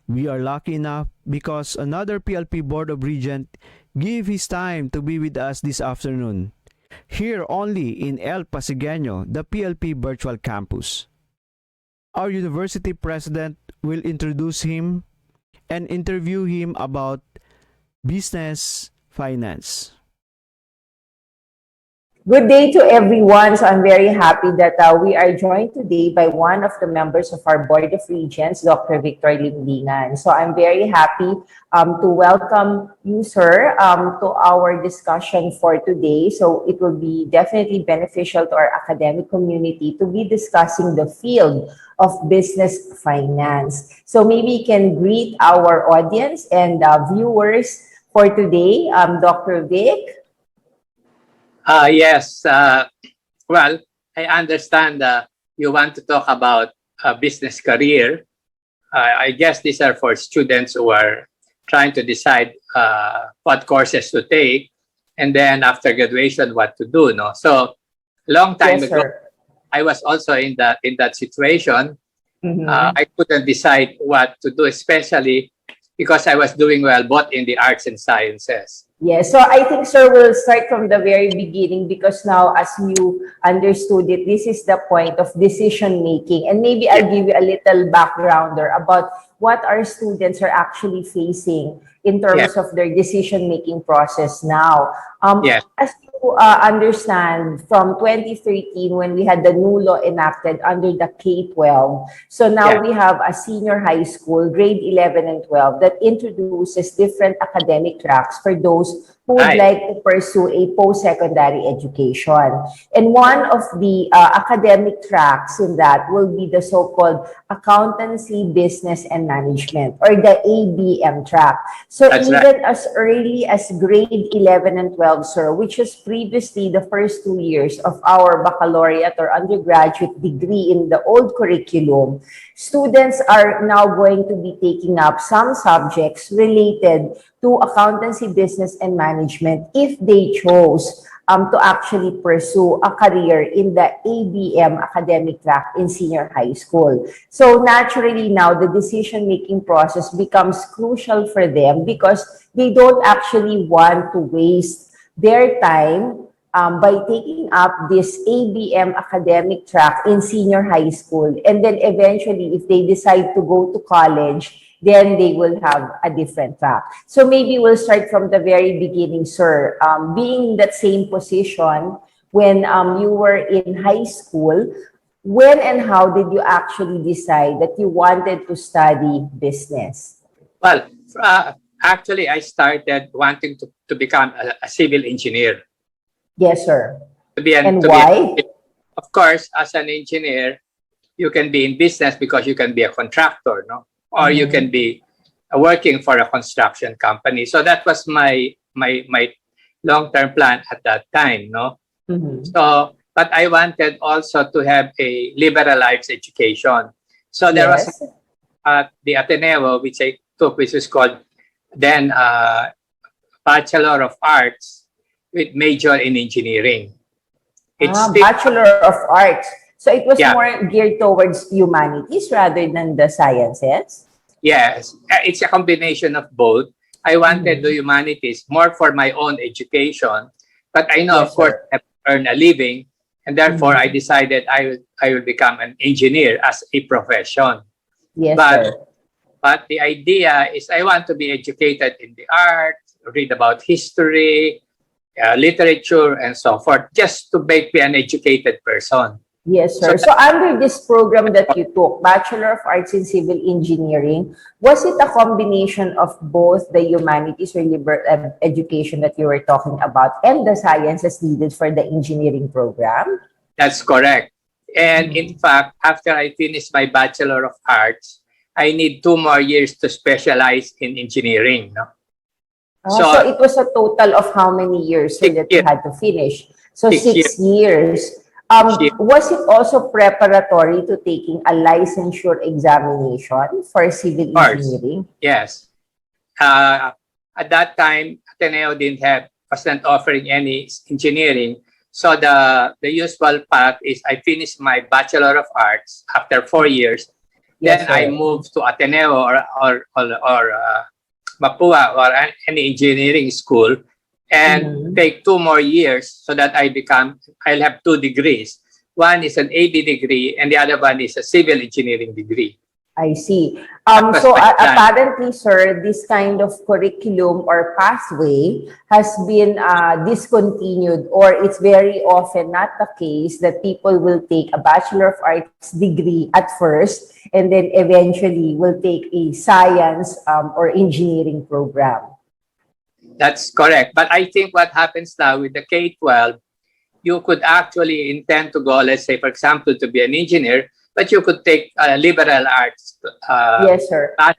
We are lucky enough because another PLP Board of Regent gave his time to be with us this afternoon, here only in El Pasigueño, the PLP Virtual Campus. Our university president will introduce him and interview him about business finance. Good day to everyone. So I'm very happy that we are joined today by one of the members of our Board of Regents, Dr. Victor Limlingan. So I'm very happy to welcome you, sir, to our discussion for today. So it will be definitely beneficial to our academic community to be discussing the field of business finance. So maybe you can greet our audience and viewers for today. Dr. Vic. Yes. Well, I understand you want to talk about a business career. I guess these are for students who are trying to decide what courses to take, and then after graduation, what to do. No, so long time ago, Sir. I was also in that situation. Mm-hmm. I couldn't decide what to do, especially because I was doing well both in the arts and sciences. Yes, so I think, sir, we'll start from the very beginning because now, as you understood it, this is the point of decision making. And maybe I'll give you a little backgrounder about what our students are actually facing in terms of their decision making process now. As you understand, from 2013, when we had the new law enacted under the K-12, so now we have a senior high school, grade 11 and 12, that introduces different academic tracks for those who would like to pursue a post-secondary education. And one of the academic tracks in that will be the so-called Accountancy, Business, and Management, or the ABM track. So That's even as early as grade 11 and 12, sir, which was previously the first 2 years of our baccalaureate or undergraduate degree in the old curriculum, students are now going to be taking up some subjects related to accountancy, business, and management if they chose to actually pursue a career in the ABM academic track in senior high school. So naturally now the decision-making process becomes crucial for them because they don't actually want to waste their time by taking up this ABM academic track in senior high school. And then eventually, if they decide to go to college, then they will have a different track. So maybe we'll start from the very beginning, sir. Being in that same position when you were in high school, when and how did you actually decide that you wanted to study business? Well, actually, I started wanting to become a civil engineer. Yes, sir. Why? Of course, as an engineer, you can be in business because you can be a contractor, no? Or you can be working for a construction company. So that was my long-term plan at that time, no? So, but I wanted also to have a liberalized education. So there was the Ateneo, which I took, which is called then Bachelor of Arts with major in engineering. It's Bachelor of Arts. So it was more geared towards humanities rather than the sciences? Yes, it's a combination of both. I wanted the humanities more for my own education, but I know, of course, I have to earn a living, and therefore I decided I will become an engineer as a profession. Yes, but the idea is I want to be educated in the arts, read about history, literature, and so forth, just to make me an educated person. Yes, sir. So under this program that you took, Bachelor of Arts in Civil Engineering, was it a combination of both the humanities or liberal education that you were talking about and the sciences needed for the engineering program? That's correct. And in fact, after I finished my Bachelor of Arts, I need 2 more years to specialize in engineering. No? So it was a total of how many years that you had to finish? So 6 years. Was it also preparatory to taking a licensure examination for civil engineering? Yes. At that time, Ateneo wasn't offering any engineering. So the usual path is I finished my Bachelor of Arts after 4 years. Then Yes, I sir. moved to Ateneo or Mapua or any engineering school and Mhm. take 2 more years so that I'll have 2 degrees. One is an AD degree and the other one is a civil engineering degree. I see. That was So my plan. apparently, sir, this kind of curriculum or pathway has been discontinued, or it's very often not the case that people will take a Bachelor of Arts degree at first and then eventually will take a science or engineering program. That's correct. But I think what happens now with the K-12, you could actually intend to go, let's say, for example, to be an engineer, but you could take liberal arts. Yes, sir. class.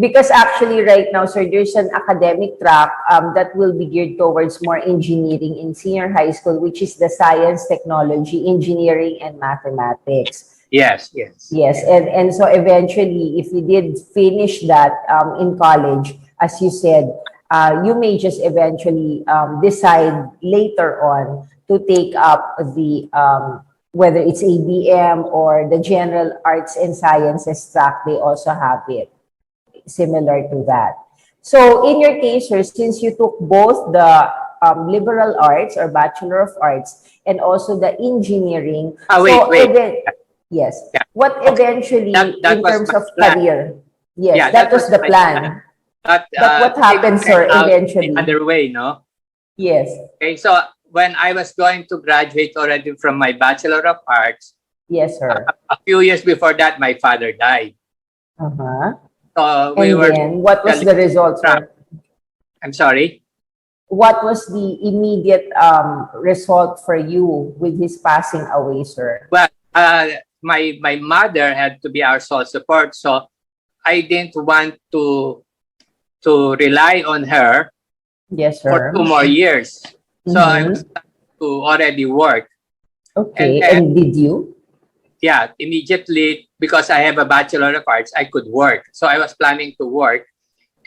Because actually right now, sir, there's an academic track that will be geared towards more engineering in senior high school, which is the science, technology, engineering, and mathematics. Yes, yes. Yes, and so eventually, if you did finish that in college, as you said, you may just eventually decide later on to take up the whether it's ABM or the general arts and sciences track, they also have it similar to that. So in your case, sir, since you took both the liberal arts or Bachelor of Arts and also the engineering, Wait, so wait. yes, Yeah. what eventually That in was terms my of plan. career? Yes, Yeah, that was the my plan. But, But what things happened, sir, turned out eventually? the other way, no? Yes, Okay, so when I was going to graduate already from my Bachelor of Arts, yes, sir. a few years before that, my father died. Uh-huh. So we And were then, what was the result, sir? I'm sorry. What was the immediate result for you with his passing away, sir? Well, my mother had to be our sole support, so I didn't want to rely on her Yes, for sir. 2 more years. So I Mhm. was starting to already work. Okay, then, and did you? yeah, immediately because I have a Bachelor of Arts, I could work. So I was planning to work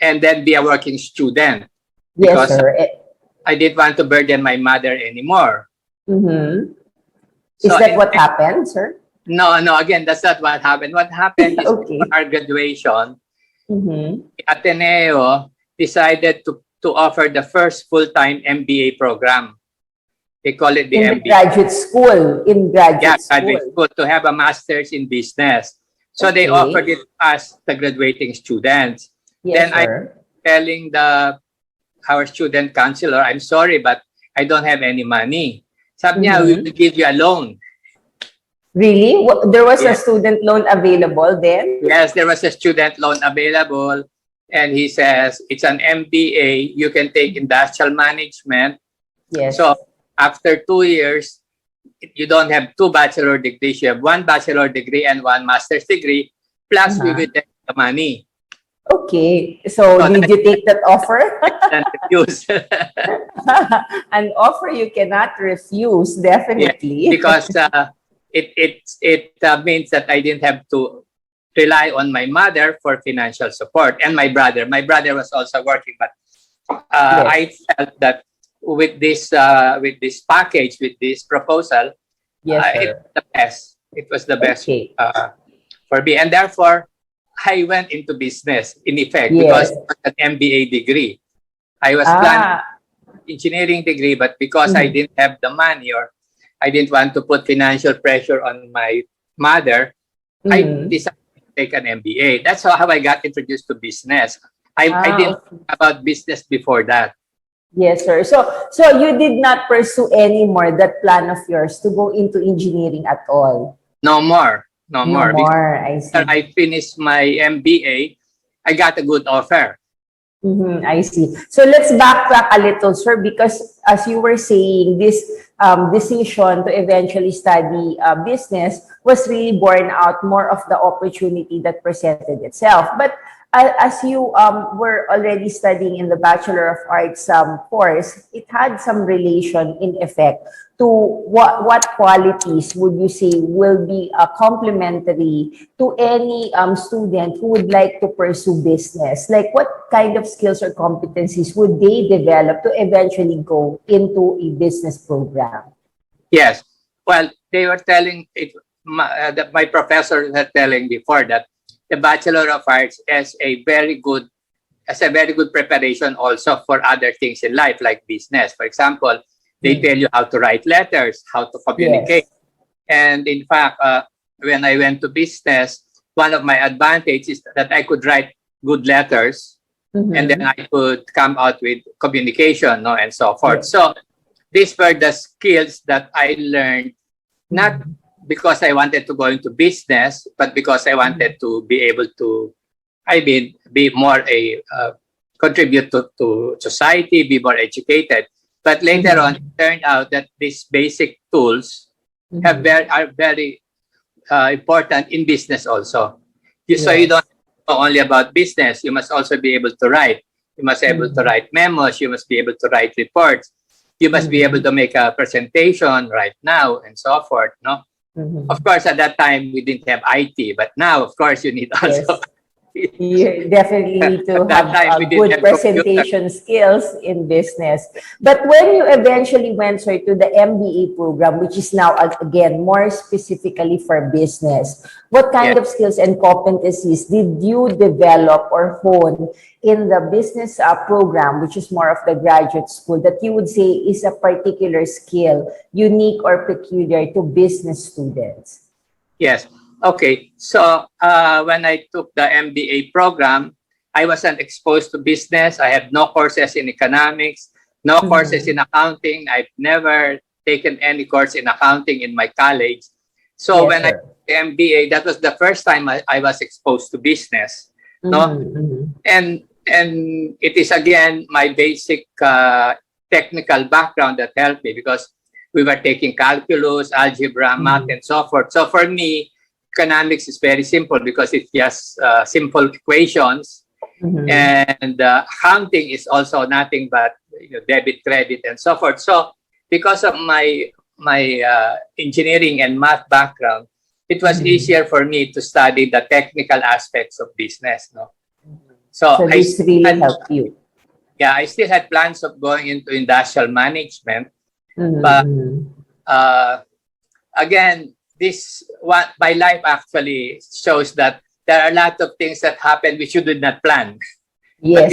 and then be a working student Yes, because sir. I didn't want to burden my mother anymore. Mm-hmm. Is So that what happened, sir? no, again, that's not what happened. What happened is Okay. for our graduation, Mm-hmm. Ateneo decided to offer the first full-time MBA program. They call it the In the MBA. graduate school, Graduate school, to have a master's in business. So they Okay. offered it as the graduating students. Yes, Then I sir. telling our student counselor, I'm sorry, but I don't have any money. Sabi niya, we will give you a loan. Really? There was a Yes. student loan available then? Yes, there was a student loan available. And he says, it's an MBA. You can take industrial management. Yes. So after 2 years, you don't have 2 bachelor degrees. You have 1 bachelor degree and 1 master's degree. Plus, we will take the money. Okay. So did you take that offer? And refuse. An offer you cannot refuse, definitely. Because it means that I didn't have to rely on my mother for financial support and my brother. My brother was also working, but I felt that with this package, with this proposal, Yes, it sir. was the best. It was the best Okay. for me, and therefore I went into business in effect Yes. because it was an MBA degree. I was planning engineering degree, but because I didn't have the money or I didn't want to put financial pressure on my mother, I decided to take an MBA. That's how I got introduced to business. I didn't think about business before that. Yes, sir. So you did not pursue anymore that plan of yours to go into engineering at all? No more. No more. I see. After I finished my MBA, I got a good offer. I see. So let's backtrack a little, sir, because as you were saying, this decision to eventually study business was really born out more of the opportunity that presented itself. But as you were already studying in the Bachelor of Arts course, it had some relation in effect to what qualities would you say will be complementary to any student who would like to pursue business? Like what kind of skills or competencies would they develop to eventually go into a business program? Yes. Well, they were telling it. my professor was telling before that the Bachelor of Arts is a very good preparation also for other things in life, like business. For example, they tell you how to write letters, how to communicate. Yes. And in fact, when I went to business, one of my advantages is that I could write good letters, and then I could come out with communication, no, and so forth. Yes. So these were the skills that I learned, not because I wanted to go into business, but because I wanted to be able to, be more contribute to society, be more educated. But later on, it turned out that these basic tools are very important in business also. So you don't know only about business, you must also be able to write. You must be able to write memos, you must be able to write reports. You must be able to make a presentation right now and so forth, no? Of course, at that time, we didn't have IT, but now, of course, you need also. You definitely need to At that time, have we didn't good have presentation skills in business. But when you eventually went, sir, to the MBA program, which is now, again, more specifically for business, what kind of skills and competencies did you develop or hone in the business program, which is more of the graduate school, that you would say is a particular skill, unique or peculiar to business students? Yes. Okay. So when I took the MBA program, I wasn't exposed to business. I have no courses in economics, no courses in accounting. I've never taken any course in accounting in my college. So when I took the MBA, that was the first time I was exposed to business. No? And it is again my basic technical background that helped me, because we were taking calculus, algebra, math, and so forth. So for me, economics is very simple because it's just simple equations, and accounting is also nothing but debit, credit, and so forth. So because of my engineering and math background, it was easier for me to study the technical aspects of business. No, so this really helped you. Yeah, I still had plans of going into industrial management, but again, my life actually shows that there are a lot of things that happen which you did not plan. Yes,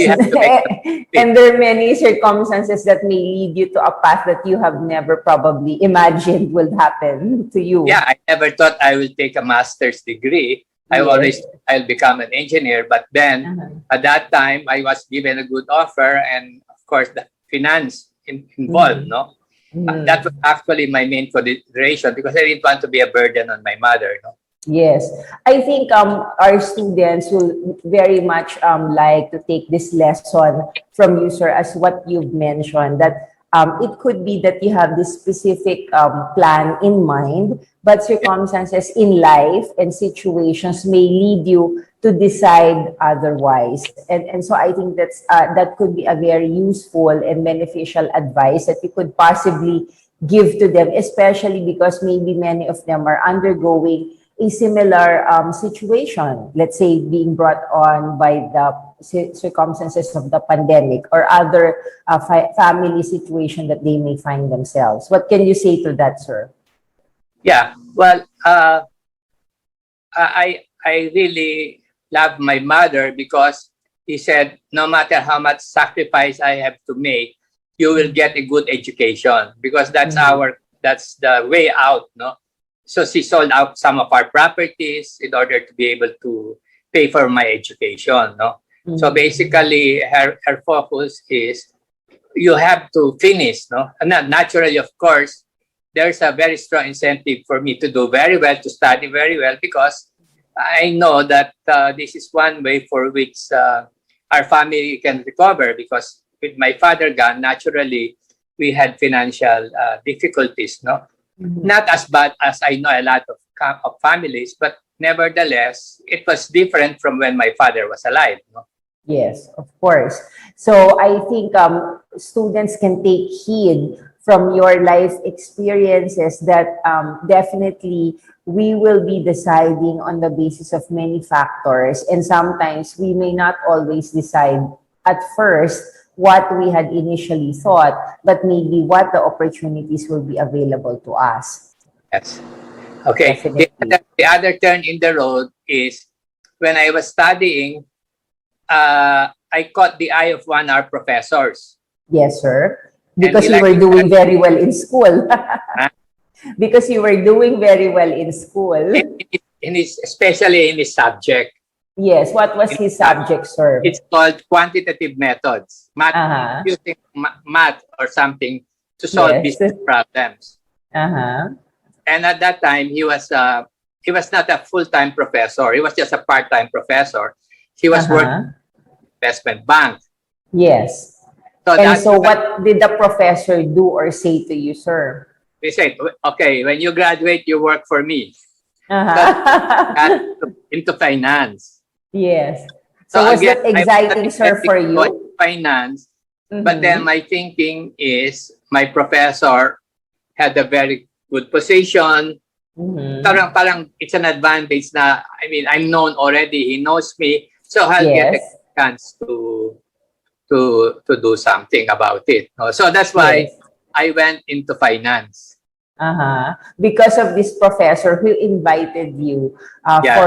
and there are many circumstances that may lead you to a path that you have never probably imagined will happen to you. Yeah, I never thought I will take a master's degree. I'll become an engineer, but then at that time I was given a good offer, and of course the finance involved, no? That was actually my main consideration, because I didn't want to be a burden on my mother. No? Yes, I think our students will very much like to take this lesson from you, sir, as what you've mentioned, that it could be that you have this specific plan in mind, but circumstances in life and situations may lead you to decide otherwise. And so I think that could be a very useful and beneficial advice that you could possibly give to them, especially because maybe many of them are undergoing a similar situation, let's say being brought on by the circumstances of the pandemic or other family situation that they may find themselves. What can you say to that, sir? Yeah, well, I really love my mother, because he said, no matter how much sacrifice I have to make, you will get a good education, because that's the way out, no? So she sold out some of our properties in order to be able to pay for my education, no? So basically, her focus is you have to finish, no? And naturally, of course, there's a very strong incentive for me to do very well, to study very well, because I know that this is one way for which our family can recover, because with my father gone, naturally, we had financial difficulties, no? Not as bad as I know a lot of families, but nevertheless, it was different from when my father was alive, no? Yes, of course. So I think students can take heed from your life experiences that definitely we will be deciding on the basis of many factors. And sometimes we may not always decide at first what we had initially thought, but maybe what the opportunities will be available to us. Yes. Okay. Definitely. The other turn in the road is when I was studying, I caught the eye of one of our professors. Yes, sir. And Because he you liked were doing very well in school. Because you were doing very well in school. especially in his subject. Yes. What was his subject, sir? It's called quantitative methods. Uh-huh. Using math or something to solve Yes. business problems. Uh-huh. And at that time, he was not a full-time professor. He was just a part-time professor. He was working Uh-huh. in an investment bank. Yes. So And that's so when what did the professor do or say to you, sir? they said, okay, when you graduate, you work for me. Uh-huh. Into finance. Yes. So So was again, that I was not exciting, sir, intending for to go you? into finance, but Mhm. then my thinking is my professor had a very good position. Mhm. Parang it's an advantage na, I mean, I'm known already. He knows me. So I'll get a Yes. chance to do something about it. No? So that's why Yes. I went into finance. Uh-huh. Because of this professor who invited you Yeah,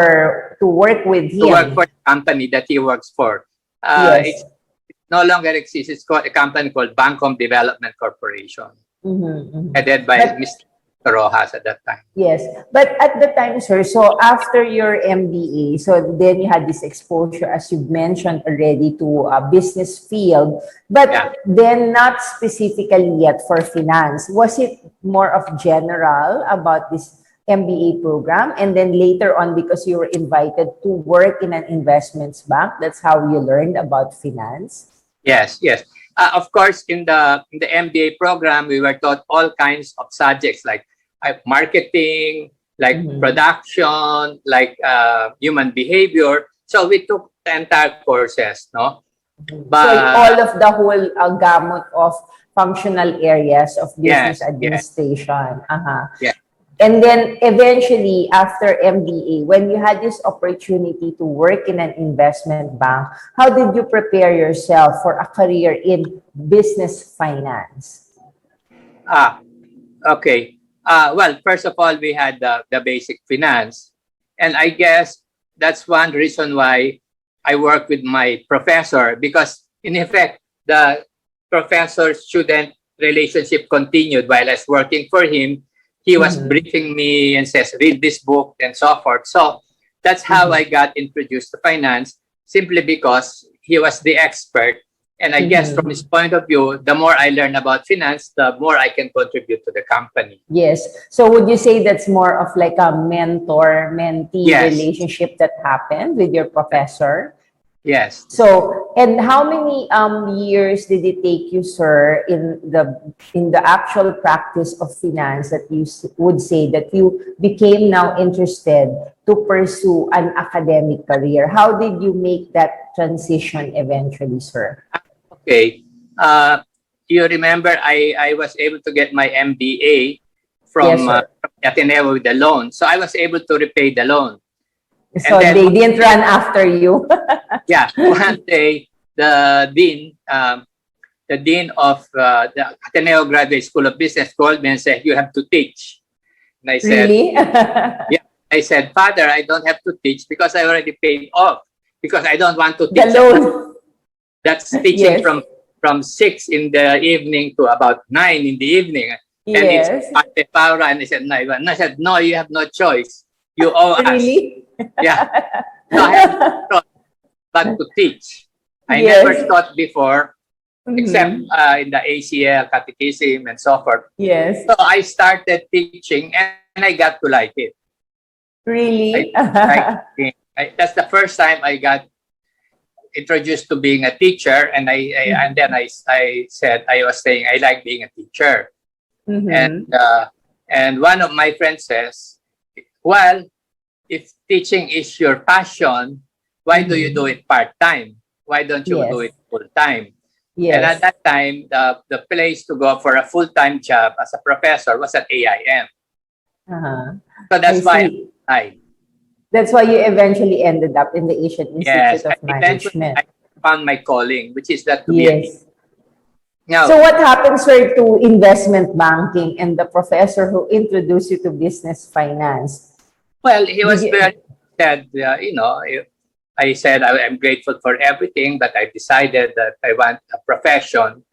to work with to work him. for the company that he works for. Yes. It's no longer exists. It's called a company called Bancom Development Corporation, Mhm, mhm. headed by But Mr. Rojas at that time. yes, but at the time, sir, so after your MBA, so then you had this exposure, as you mentioned already, to a business field, Yeah. but then not specifically yet for finance. Was it more of general about this MBA program? And then later on, because you were invited to work in an investments bank, that's how you learned about finance? Yes, yes. Of course, in the MBA program, we were taught all kinds of subjects like marketing, like Mhm. production, like human behavior. So we took the entire courses, no? So But all of the whole gamut of functional areas of business yes, yes, administration. Uh-huh. yes. And then eventually after MBA, when you had this opportunity to work in an investment bank, how did you prepare yourself for a career in business finance? Ah, okay. Well, first of all, we had the basic finance. And I guess that's one reason why I work with my professor, because in effect, the professor-student relationship continued while I was working for him. He was Mhm. briefing me and says, read this book and so forth. So that's how Mhm. I got introduced to finance, simply because he was the expert. And I guess from his Mhm. point of view, the more I learn about finance, the more I can contribute to the company. Yes. So would you say that's more of like a mentor-mentee Yes, relationship that happened with your professor? yes. So, and how many years did it take you, sir, in the actual practice of finance that you would say that you became now interested to pursue an academic career? How did you make that transition eventually, sir? Okay. You remember I was able to get my MBA Yes, sir. from Ateneo with the loan. So I was able to repay the loan. And So then they one didn't day, run after you. yeah, one day the dean of the Ateneo Graduate School of Business called me and said, "You have to teach." And I said, Really? "Yeah." I said, "Father, I don't have to teach because I already paid off because I don't want to The teach at night." loan. That's teaching Yes. from 6 in the evening to about 9 in the evening. And it's Yes. Ate Paura. And I said, no. And I said, no, you have no choice. You owe us. Really? Yeah. So I have no choice but to teach. I never Yes. taught before, except Mhm. in the ACL, catechism, and so forth. Yes. So I started teaching and I got to like it. Really? That's the first time I got introduced to being a teacher, and and then I said I was saying I like being a teacher, Mm-hmm. and one of my friends says, well, if teaching is your passion, why do you do it part time? Why don't you do Yes. it full time? And at Yes. that time, the place to go for a full time job as a professor was at AIM. Uh-huh. So I that's why see. I That's why you eventually ended up in the Asian yes, Institute of eventually Management. I found my calling, which is that to be a teacher. Yes. Now, So what happens, sir, to investment banking and the professor who introduced you to business finance? well, he was Did you- very said, I said I'm grateful for everything, but I decided that I want a profession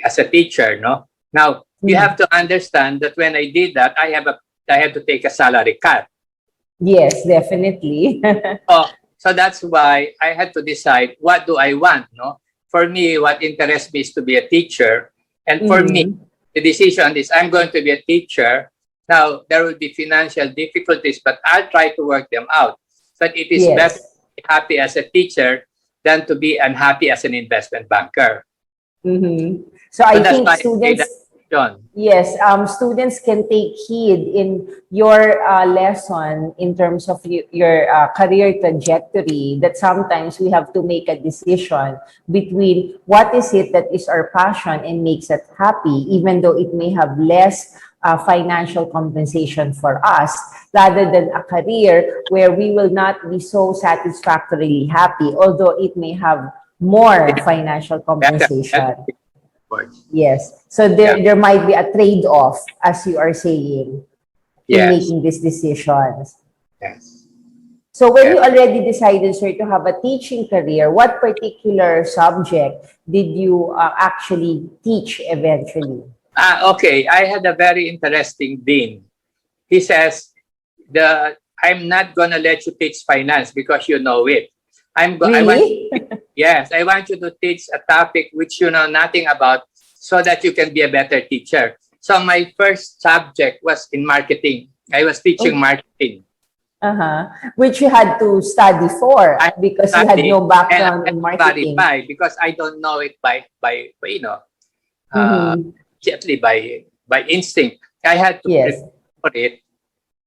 as a teacher. No, now you have to understand that when I did that, I had to take a salary cut. Yes, definitely. So that's why I had to decide what do I want. No, for me, what interests me is to be a teacher, and for me, the decision is I'm going to be a teacher. Now there will be financial difficulties, but I'll try to work them out. But it is better Yes. to be happy as a teacher than to be unhappy as an investment banker. So I that's think why I made that students, decision. yes, students can take heed in your lesson in terms of your career trajectory, that sometimes we have to make a decision between what is it that is our passion and makes us happy, even though it may have less financial compensation for us, rather than a career where we will not be so satisfactorily happy, although it may have more financial compensation. Yes. So there might be a trade-off, as you are saying, in Yes. making these decisions. Yes. So when you already decided, sir, to have a teaching career, what particular subject did you actually teach eventually? Okay. I had a very interesting dean. He says, I'm not gonna let you teach finance because you know it. Really? Yes, I want you to teach a topic which you know nothing about so that you can be a better teacher. So my first subject was in marketing. I was teaching marketing. Which you had to study for I because you had studied, no background and in I marketing. verify because I don't know it by simply by instinct. I had to Yes. prepare for it,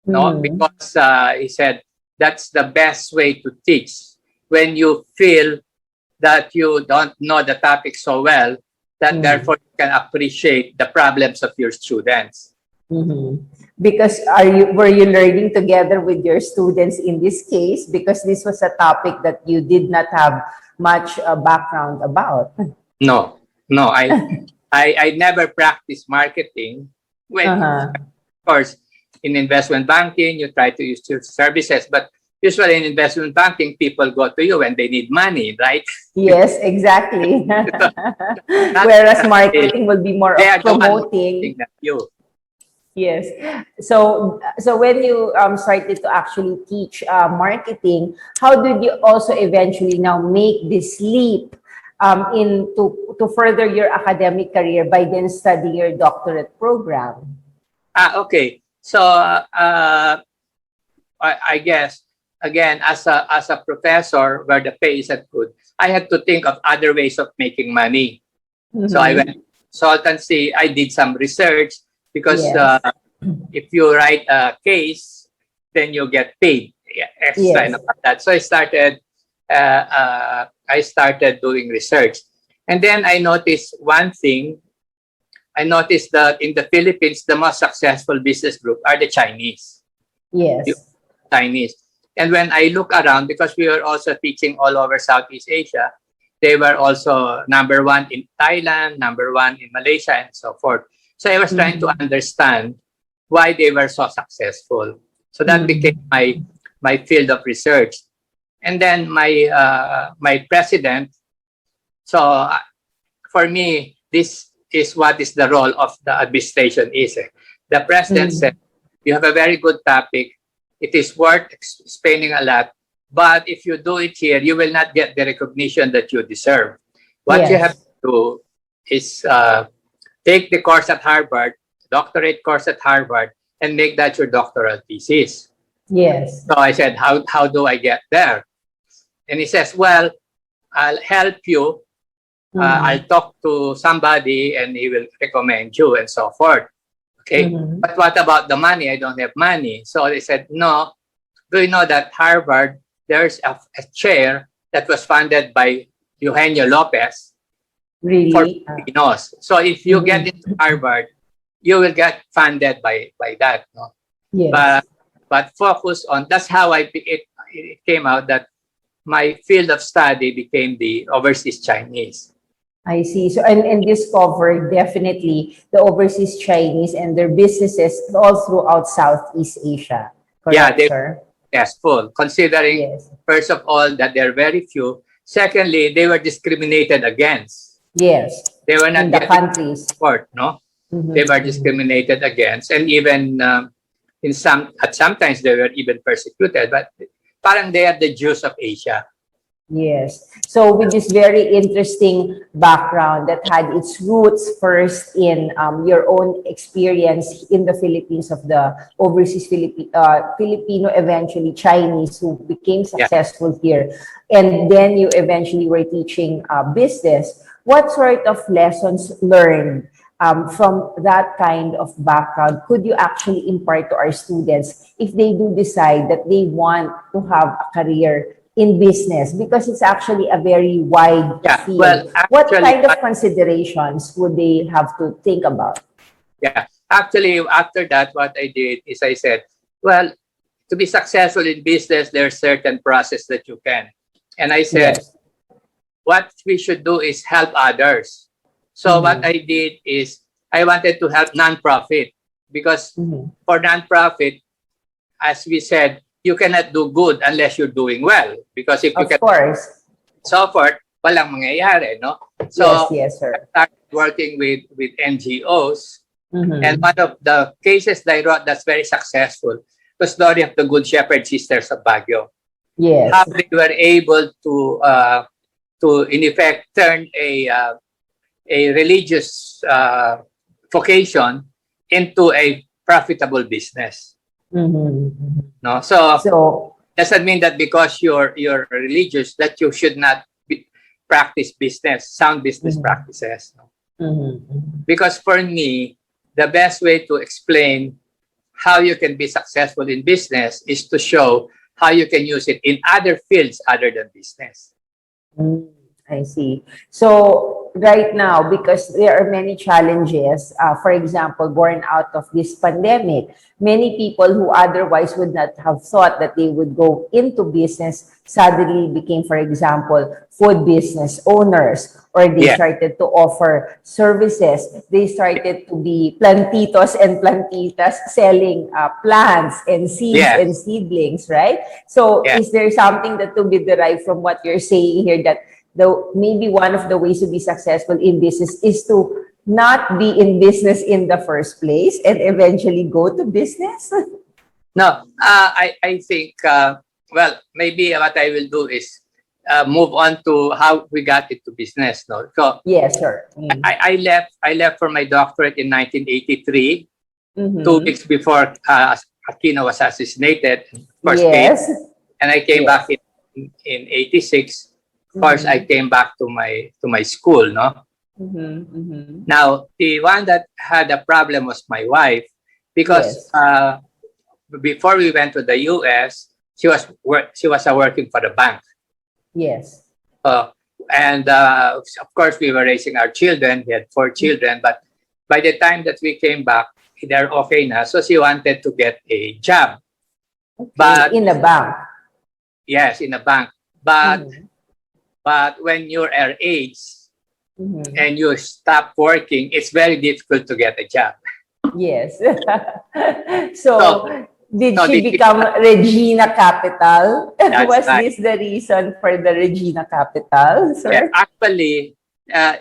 no, because he said that's the best way to teach when you feel that you don't know the topic so well that therefore you can appreciate the problems of your students. Because were you learning together with your students in this case? Because this was a topic that you did not have much background about. No, I never practiced marketing. When, of course, in investment banking, you try to use your services, but usually in investment banking, people go to you when they need money, right? Yes, exactly. Whereas marketing will be more They of are the one promoting. that you. Yes. So when you started to actually teach marketing, how did you also eventually now make this leap to further your academic career by then studying your doctorate program? Okay. So I guess again, as a professor where the pay isn't good, I had to think of other ways of making money. So I went to consultancy. I did some research because if you write a case, then you get paid extra and about that. So I started doing research, and then I noticed one thing. I noticed that in the Philippines, the most successful business group are the Chinese. Yes. Chinese. And when I look around, because we were also teaching all over Southeast Asia, they were also number one in Thailand, number one in Malaysia, and so forth. So I was trying to understand why they were so successful. So that became my field of research. And then my president, so for me, this is what is the role of the administration is. The president said, you have a very good topic. It is worth explaining a lot. But if you do it here, you will not get the recognition that you deserve. What you have to do is take the course at Harvard, doctorate course at Harvard, and make that your doctoral thesis. Yes. So I said, how do I get there? And he says, well, I'll help you. I'll talk to somebody and he will recommend you and so forth. Okay. But what about the money? I don't have money. So they said, no. Do you know that Harvard, there's a chair that was funded by Eugenio Lopez for Filipinos. So if you get into Harvard, you will get funded by that. No? Yes. But focus on, that's how it came out that my field of study became the overseas Chinese. I see. So, and discovered definitely the overseas Chinese and their businesses all throughout Southeast Asia. Yeah, Correct, they sir? were successful, considering, Yes. first of all, that there are very few. Secondly, they were discriminated against. Yes. They were In not the getting countries. support, no? Mhm, They were mhm. discriminated against, and even sometimes they were even persecuted. But parang they are the Jews of Asia. Yes. So with this very interesting background that had its roots first in your own experience in the Philippines of the overseas Filipino, eventually Chinese who became Yeah. successful here. And then you eventually were teaching business. What sort of lessons learned from that kind of background could you actually impart to our students if they do decide that they want to have a career in business, because it's actually a very wide Yeah. Well, field? What actually, kind of considerations would they have to think about? yeah. Actually, after that, what I did is I said, well, to be successful in business, there's certain process that you can. And I said, Yes. what we should do is help others. So what Mhm. I did is I wanted to help nonprofit, because Mhm. for nonprofit, as we said, you cannot do good unless you're doing well. Because if you Of can course. suffer, walang mangyayari, no? Yes, So yes, I sir. started working with NGOs. And Mhm. one of the cases that I wrote that's very successful was the story of the Good Shepherd Sisters of Baguio. How Yes. they were able to in effect turn a religious vocation into a profitable business. Mhm. Mhm. No, so So, doesn't mean that because you're religious that you should not practice business, sound business mhm. practices. No? Mhm. Mhm. Because for me, the best way to explain how you can be successful in business is to show how you can use it in other fields other than business. Mm, I see. So right now, because there are many challenges, for example, born out of this pandemic, many people who otherwise would not have thought that they would go into business suddenly became, for example, food business owners, or they Yeah, started to offer services. They started to be plantitos and plantitas selling plants and seeds yeah, and seedlings, right? So yeah. is there something that to be derived from what you're saying here, that maybe one of the ways to be successful in business is to not be in business in the first place and eventually go to business? No, I think, well, maybe what I will do is move on to how we got into business. No, so Yes, sir. Mm. I left for my doctorate in 1983, 2 weeks Mm-hmm. before Aquino was assassinated. Of course, came, Yes. and I came back Yes. in 86. Of course, I Mm-hmm. came back to my school. No, Mm-hmm. Mm-hmm. now the one that had a problem was my wife, because Yes. before we went to the US, she was working for the bank. Yes. Uh, and of course, we were raising our children. We had 4 children, but by the time that we came back, they're okay now. So she wanted to get a job, Okay. but In a bank. yes, in a bank. But Mm-hmm. but when you're our age Mm-hmm. and you stop working, it's very difficult to get a job. Yes. So So, did so she this is become Regina Capital? that's Was right. this the reason for the Regina Capital, Yeah, sir? actually,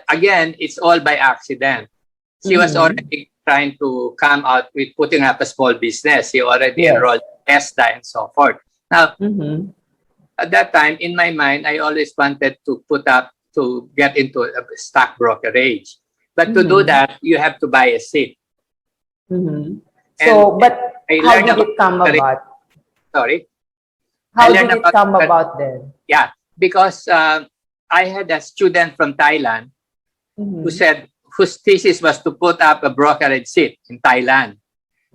again, it's all by accident. She was Mm-hmm. already trying to come out with putting up a small business. She already Yes. enrolled in ESTA and so forth. Now, Mm-hmm. at that time, in my mind, I always wanted to get into a stock brokerage. But to do Mm-hmm. that, you have to buy a seat. Mm-hmm. And So, but I how learned did about it come brokerage. about? Sorry, I How learned did it about come about then? yeah, because I had a student from Thailand who Mm-hmm. said whose thesis was to put up a brokerage seat in Thailand.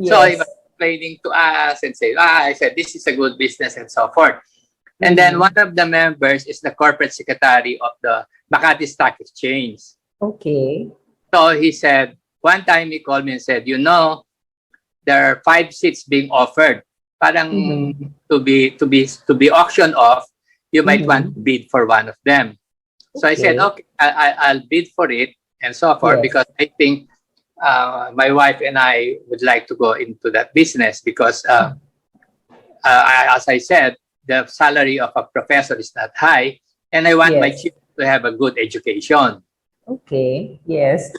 So he Yes. was explaining to us and say, I said, this is a good business and so forth. And then Mm-hmm. one of the members is the corporate secretary of the Makati Stock Exchange. Okay. So he said, one time he called me and said, there are 5 seats being offered. Parang Mm-hmm. to be auctioned off, you might want to Mm-hmm. bid for one of them. So I said, okay, I'll bid for it and so forth, Yes. because I think my wife and I would like to go into that business because, as I said, the salary of a professor is not high, and I want my Yes. children to have a good education. Okay, yes.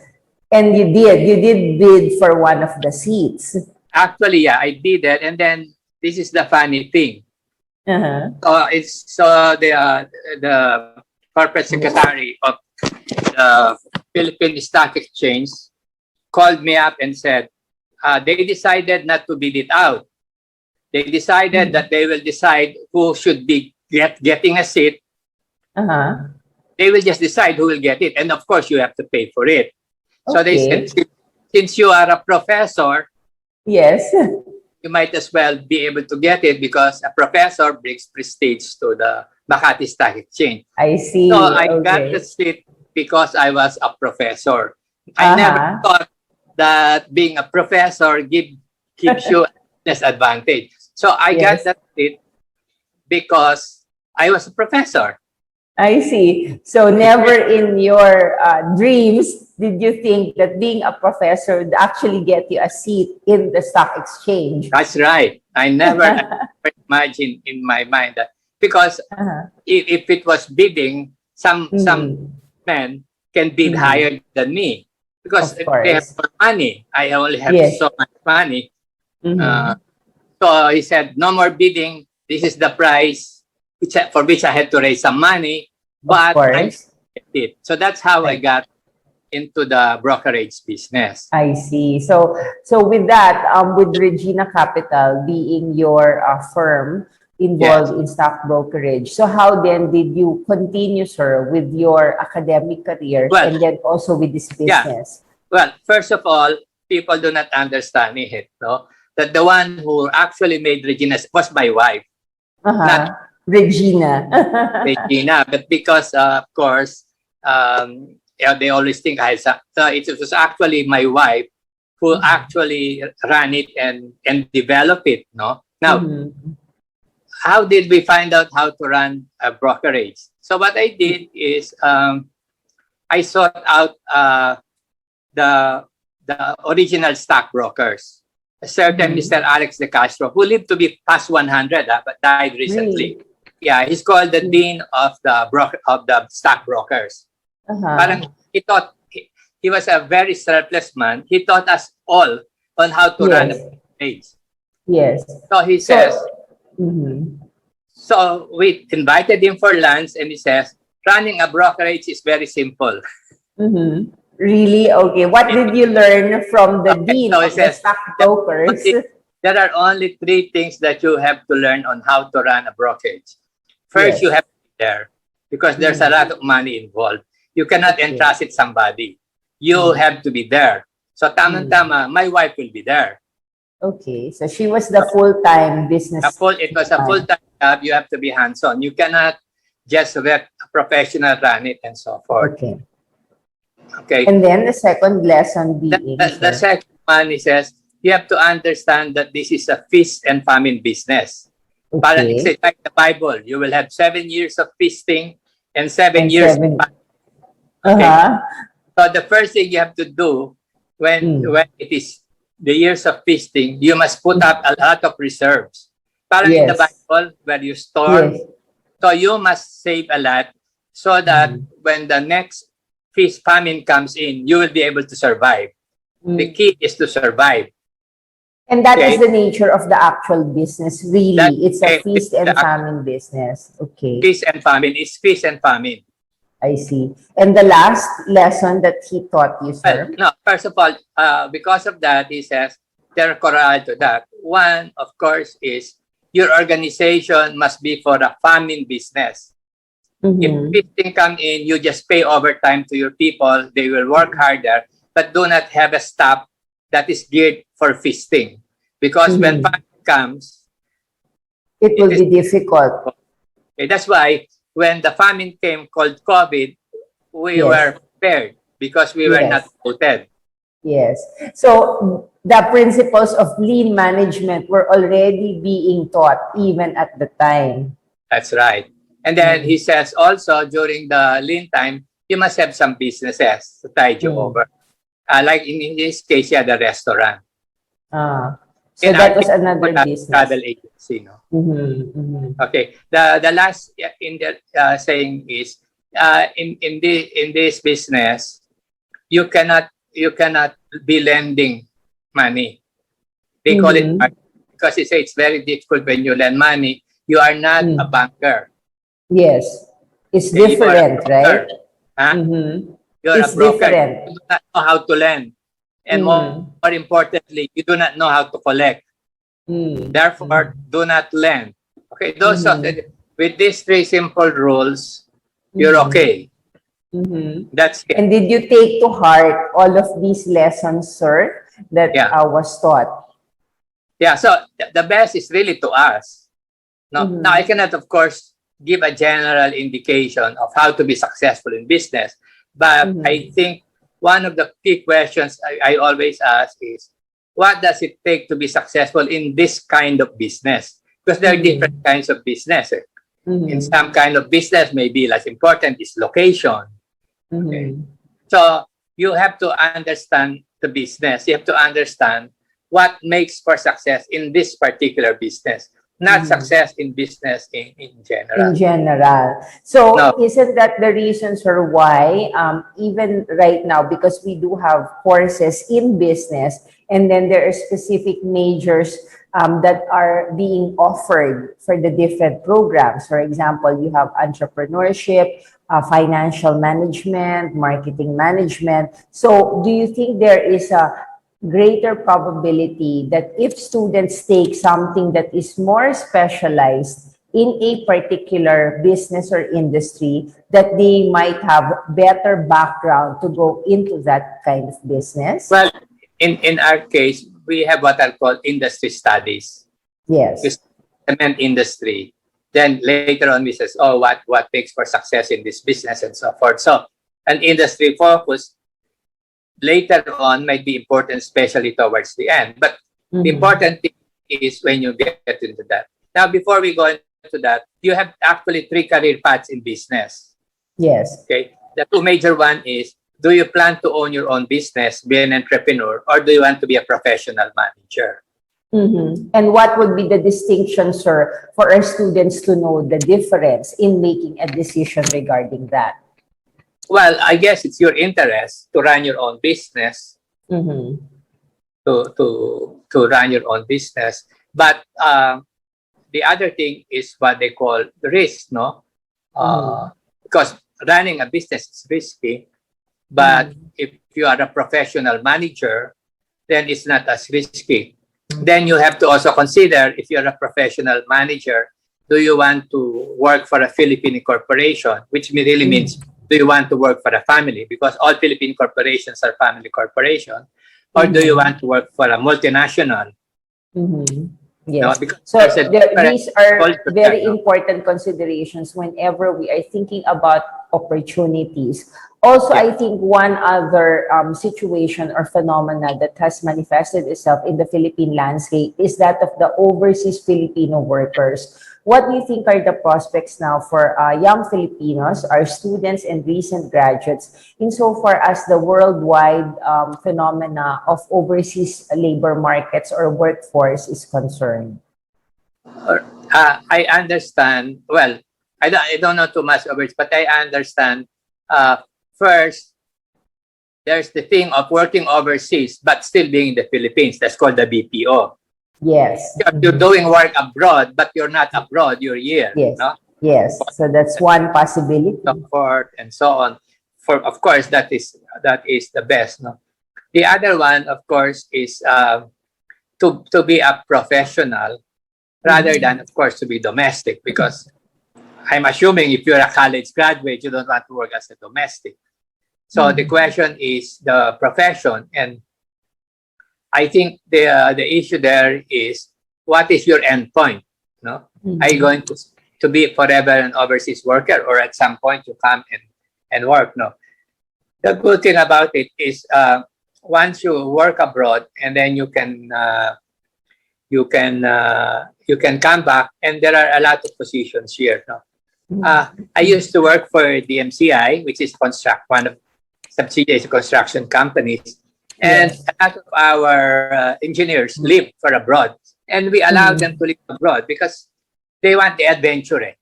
And you did bid for one of the seats. Actually, yeah, I did that, and then this is the funny thing. Uh-huh. The corporate secretary of the Philippine Stock Exchange called me up and said they decided not to bid it out. They decided that they will decide who should be getting a seat. Uh-huh. They will just decide who will get it, and of course, you have to pay for it. So they Okay. said, since you are a professor, Yes. you might as well be able to get it because a professor brings prestige to the Makati Stock Exchange. I see. So I got Okay. the seat because I was a professor. I never Uh-huh. thought that being a professor gives you a disadvantage. So I got Yes. that seat because I was a professor. I see. So never in your dreams did you think that being a professor would actually get you a seat in the stock exchange. That's right. I never imagined in my mind that, because Uh-huh. if it was bidding, some Mhm. men can bid Mhm. higher than me because Of they have course. more money. I only have Yes. so much money. Mhm. So he said, no more bidding. This is the price for which I had to raise some money, Of but I course. get it. So that's how I Right. got into the brokerage business. I see. So with that, with Regina Capital being your firm Yes. involved in stock brokerage, so how then did you continue, sir, with your academic careers Well, and then also with this yeah. business? Well, first of all, people do not understand it, no? That the one who actually made Regina was my wife, not Uh-huh. Regina. Regina. But because, of course, yeah, they always think I had some. So it was actually my wife who actually ran it and developed it, no? Now, Mhm. how did we find out how to run a brokerage? So what I did is I sought out the original stockbrokers. A certain Mhm. Mr. Alex De Castro, who lived to be past 100, but died recently. Really? Yeah, he's called the dean of the stockbrokers. Uh-huh. Parang he was a very selfless man. He taught us all on how to run a Yes. brokerage. Yes. So he So, says, mhm. so we invited him for lunch, and he says, running a brokerage is very simple. Mm-hmm. Really? Okay. What did you learn from the Okay, dean so he of the says, stockbrokers? there are only three things that you have to learn on how to run a brokerage. First, Yes. you have to be there because there's a lot of money involved. You cannot Okay. entrust it somebody. You have to be there. So tamang-tama, my wife will be there. Okay. So she was the full-time business It was a woman. full-time job. You have to be hands-on. You cannot just let a professional run it and so forth. Okay. Okay. And then the second lesson being, The sir. second one, he says, you have to understand that this is a feast and famine business. Parang it's Okay. like the Bible. You will have 7 years of feasting and 7 And years of seven. famine. Okay. Uh-huh. So the first thing you have to do when it is the years of feasting, you must put up a lot of reserves. Parang in the Yes. Bible where you store. Yes. So you must save a lot so that when the next feast famine comes in, you will be able to survive. The key is to survive. And that Okay. is the nature of the actual business, really. It's a feast and famine business. Okay. Feast and famine is feast and famine. I see. And the last lesson that he taught you, Well, sir? no, first of all, because of that, he says, there are correlated to that. One, of course, is your organization must be for a famine business. If feasting come in, you just pay overtime to your people. They will work harder, but do not have a staff that is geared for feasting. Because when famine comes, It will be difficult. okay, that's why when the famine came called COVID, we were prepared because we were not voted. Yes. So the principles of lean management were already being taught even at the time. That's right. And then he says also during the lean time, you must have some businesses to tide you over. Like in this case, he had a restaurant. So In that our was case, another a business. travel agency, no? Okay. The last in the saying is in this business, you cannot be lending money. They call it because they say it's very difficult when you lend money. You are not a banker. Yes. It's You are a different, right? broker. Huh? You're It's a broker. different. You do not know how to lend. And more importantly, you do not know how to collect. Therefore, do not lend. Okay, those are with these three simple rules, you're okay. That's it. And did you take to heart all of these lessons, sir, that was taught? Yeah, so the best is really to us. No, now I cannot, of course, give a general indication of how to be successful in business, but I think one of the key questions I always ask is, what does it take to be successful in this kind of business? Because there are different kinds of business. In some kind of business, maybe less important is location. Okay. So you have to understand the business. You have to understand what makes for success in this particular business, not success in business in general. In general. So No. isn't that the reason, sir, why even right now, because we do have courses in business, and then there are specific majors that are being offered for the different programs. For example, you have entrepreneurship, financial management, marketing management. So do you think there is a greater probability that if students take something that is more specialized in a particular business or industry, that they might have better background to go into that kind of business? Well, in our case, we have what I call industry studies. Yes. This cement industry. Then later on, we says, oh, what makes for success in this business and so forth. So an industry focus later on might be important, especially towards the end. But the important thing is when you get into that. Now, before we go into that, you have actually three career paths in business. Yes. Okay. The two major one is, do you plan to own your own business, be an entrepreneur, or do you want to be a professional manager? And what would be the distinction, sir, for our students to know the difference in making a decision regarding that? Well, I guess it's your interest to run your own business, to run your own business. But the other thing is what they call the risk, no? Because running a business is risky, but if you are a professional manager, then it's not as risky. Then you have to also consider, if you're a professional manager, do you want to work for a Filipino corporation, which really means, do you want to work for a family? Because all Philippine corporations are family corporations. Or do you want to work for a multinational? Yes. No, So these are very important considerations whenever we are thinking about opportunities. Also, I think one other situation or phenomena that has manifested itself in the Philippine landscape is that of the overseas Filipino workers. What do you think are the prospects now for young Filipinos, our students and recent graduates, insofar as the worldwide phenomena of overseas labor markets or workforce is concerned? I understand. Well, I don't know too much of it, but I understand. First, there's the thing of working overseas, but still being in the Philippines. That's called the BPO. Yes. You're doing work abroad, but you're not abroad, you're here. Yes. No? Yes. So that's one possibility. So forth and so on. Of course, that is the best. No? The other one, of course, is to be a professional rather than, of course, to be domestic. Because I'm assuming if you're a college graduate, you don't want to work as a domestic. So the question is the profession, and I think the issue there is, what is your end point? No, are you going to be forever an overseas worker, or at some point you come and work? No. The good thing about it is once you work abroad, and then you can come back, and there are a lot of positions here. No, I used to work for DMCI, which is one of subsidiaries of construction companies. And Yes. a lot of our engineers live for abroad. And we allow them to live abroad because they want the adventure.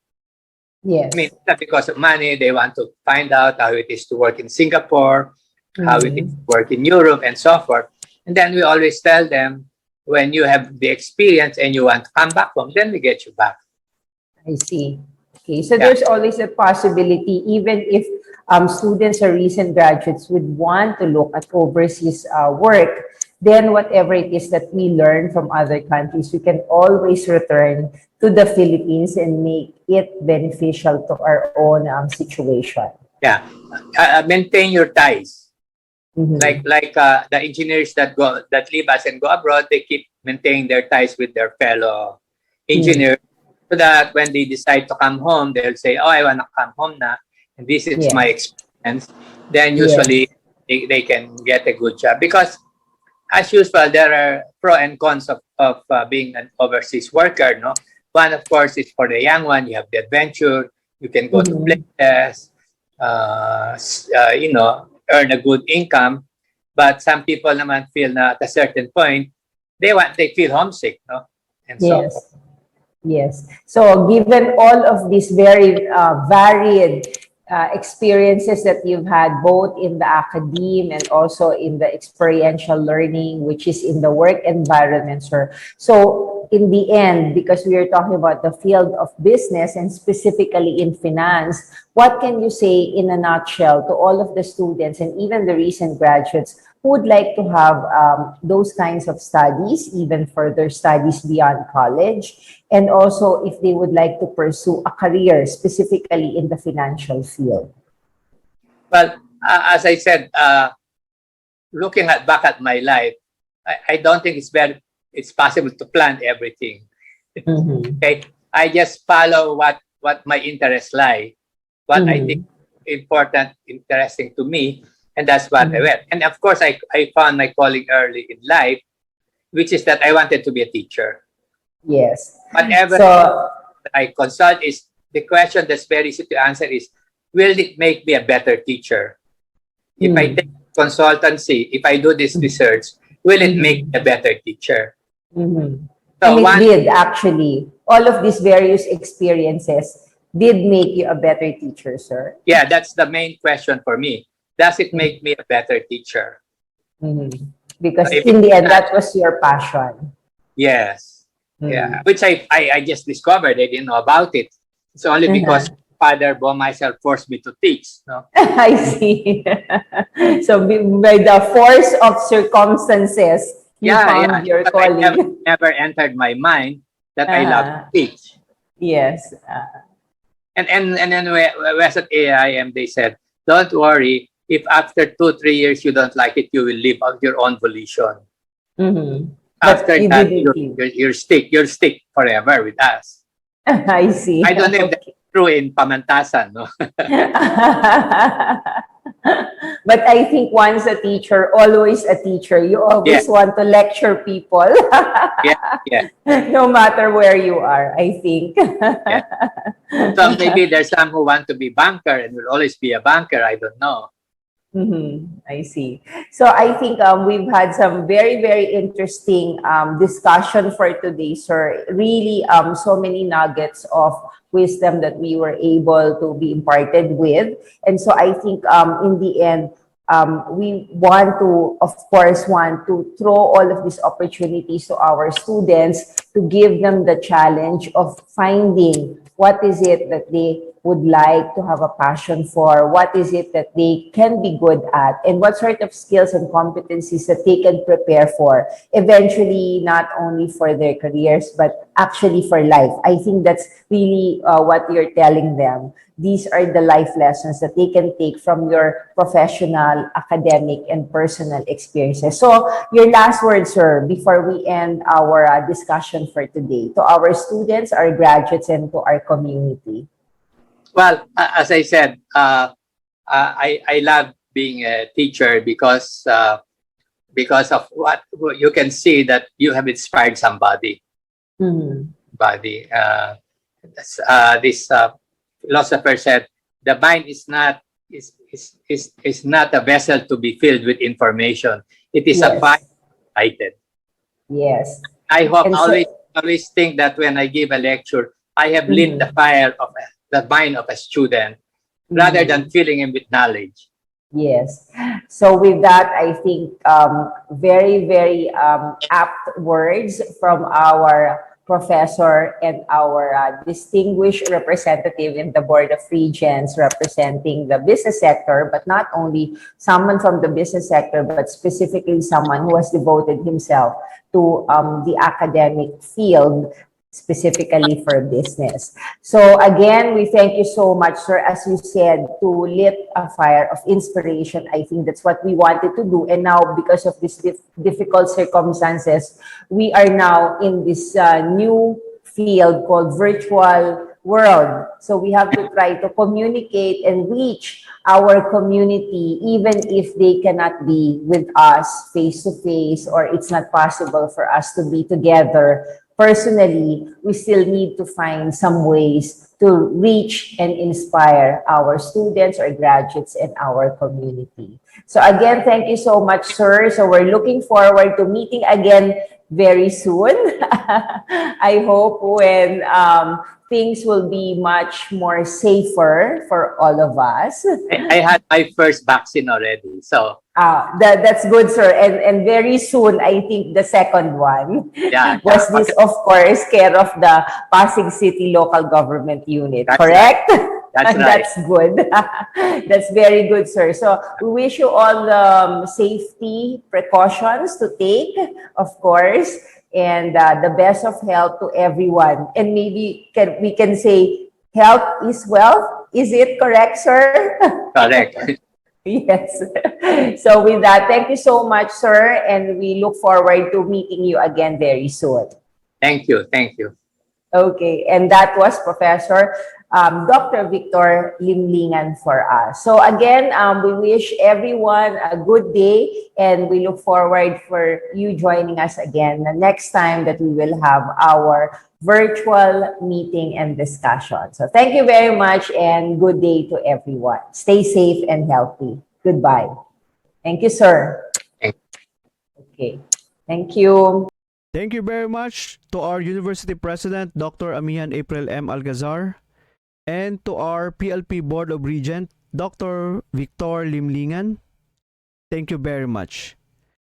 Yes. I mean, not because of money. They want to find out how it is to work in Singapore, how it is to work in Europe, and so forth. And then we always tell them, when you have the experience and you want to come back home, then we get you back. I see. Okay, so there's always a possibility, even if students or recent graduates would want to look at overseas work, then whatever it is that we learn from other countries, we can always return to the Philippines and make it beneficial to our own situation. Yeah, maintain your ties. Mhm. Like the engineers that leave us and go abroad, they keep maintaining their ties with their fellow engineers, so that when they decide to come home, they'll say, "Oh, I want to come home now, and this is Yes. my experience." Then usually they can get a good job, because as usual, there are pro and cons of being an overseas worker. No, one of course is for the young one. You have the adventure. You can go to places. Earn a good income. But some people naman feel na at a certain point, they feel homesick, no? And so Yes. Yes. So given all of these very varied experiences that you've had both in the academe and also in the experiential learning, which is in the work environment, sir. So in the end, because we are talking about the field of business and specifically in finance, what can you say in a nutshell to all of the students and even the recent graduates who would like to have those kinds of studies, even further studies beyond college, and also if they would like to pursue a career specifically in the financial field? well, as I said, looking back at my life, I don't think it's possible to plan everything. Okay, I just follow what my interests lie, what I think important, interesting to me, and that's what I went. And of course, I found my calling early in life, which is that I wanted to be a teacher. Yes. Whatever So, I consult, is the question that's very easy to answer is, will it make me a better teacher? If I take consultancy, if I do this research, will it make me a better teacher? and So it did actually. All of these various experiences did make you a better teacher, sir. yeah, that's the main question for me. Does it make me a better teacher? Because So if in the end, that, that was your passion. yes. Yeah, which I just discovered. I didn't know about it. It's only because Father Bo myself forced me to teach. No? I see. So by the force of circumstances, you found your But calling. never entered my mind that I love to teach. Yes. And then when at AIM, they said, don't worry, if after 2-3 years you don't like it, you will leave of your own volition. But After you that, didn't leave. you'll stick forever with us. I see. I don't know if that's true in Pamantasan, no? But I think once a teacher, always a teacher. You always want to lecture people. Yeah. No matter where you are, I think. So maybe there's some who want to be banker and will always be a banker. I don't know. I see. So I think we've had some very, very interesting discussion for today, sir. Really, so many nuggets of wisdom that we were able to be imparted with. And so I think in the end, we want to, of course, want to throw all of these opportunities to our students to give them the challenge of finding what is it that they would like to have a passion for, what is it that they can be good at, and what sort of skills and competencies that they can prepare for, eventually not only for their careers, but actually for life. I think that's really what you're telling them. These are the life lessons that they can take from your professional, academic, and personal experiences. So your last words, sir, before we end our discussion for today, to our students, our graduates, and to our community. Well, as I said, I love being a teacher because of what you can see that you have inspired somebody. philosopher said, the mind is not a vessel to be filled with information. It is a Yes. fire lighted. Yes. I hope And so- always think that when I give a lecture, I have lit the fire of the mind of a student rather than filling him with knowledge. Yes. So with that, I think very, very apt words from our professor and our distinguished representative in the Board of Regents representing the business sector, but not only someone from the business sector, but specifically someone who has devoted himself to the academic field, specifically for business. So again, we thank you so much, sir. As you said, to lit a fire of inspiration. I think that's what we wanted to do. And now, because of these difficult circumstances, we are now in this new field called virtual world. So we have to try to communicate and reach our community, even if they cannot be with us face to face, or it's not possible for us to be together personally. We still need to find some ways to reach and inspire our students or graduates in our community. So again, thank you so much, sir. So we're looking forward to meeting again very soon. I hope when things will be much more safer for all of us. I had my first vaccine already, so That's good, sir. And very soon, I think the second one was this, of course, care of the Pasig City Local Government Unit, That's correct? That's right. That's good. That's very good, sir. So we wish you all safety precautions to take, of course, and the best of health to everyone. And maybe we can say health is wealth. Is it correct, sir? Correct. Yes. So with that, thank you so much, sir. And we look forward to meeting you again very soon. Thank you. Thank you. Okay. And that was Professor Dr. Victor Limlingan for us. So again, we wish everyone a good day, and we look forward for you joining us again the next time that we will have our virtual meeting and discussion. So thank you very much, and good day to everyone. Stay safe and healthy. Goodbye. Thank you, sir. Okay. Thank you. Thank you very much to our University President, Dr. Amihan April M. Alcazar, and to our PLP Board of Regent, Dr. Victor Limlingan. Thank you very much.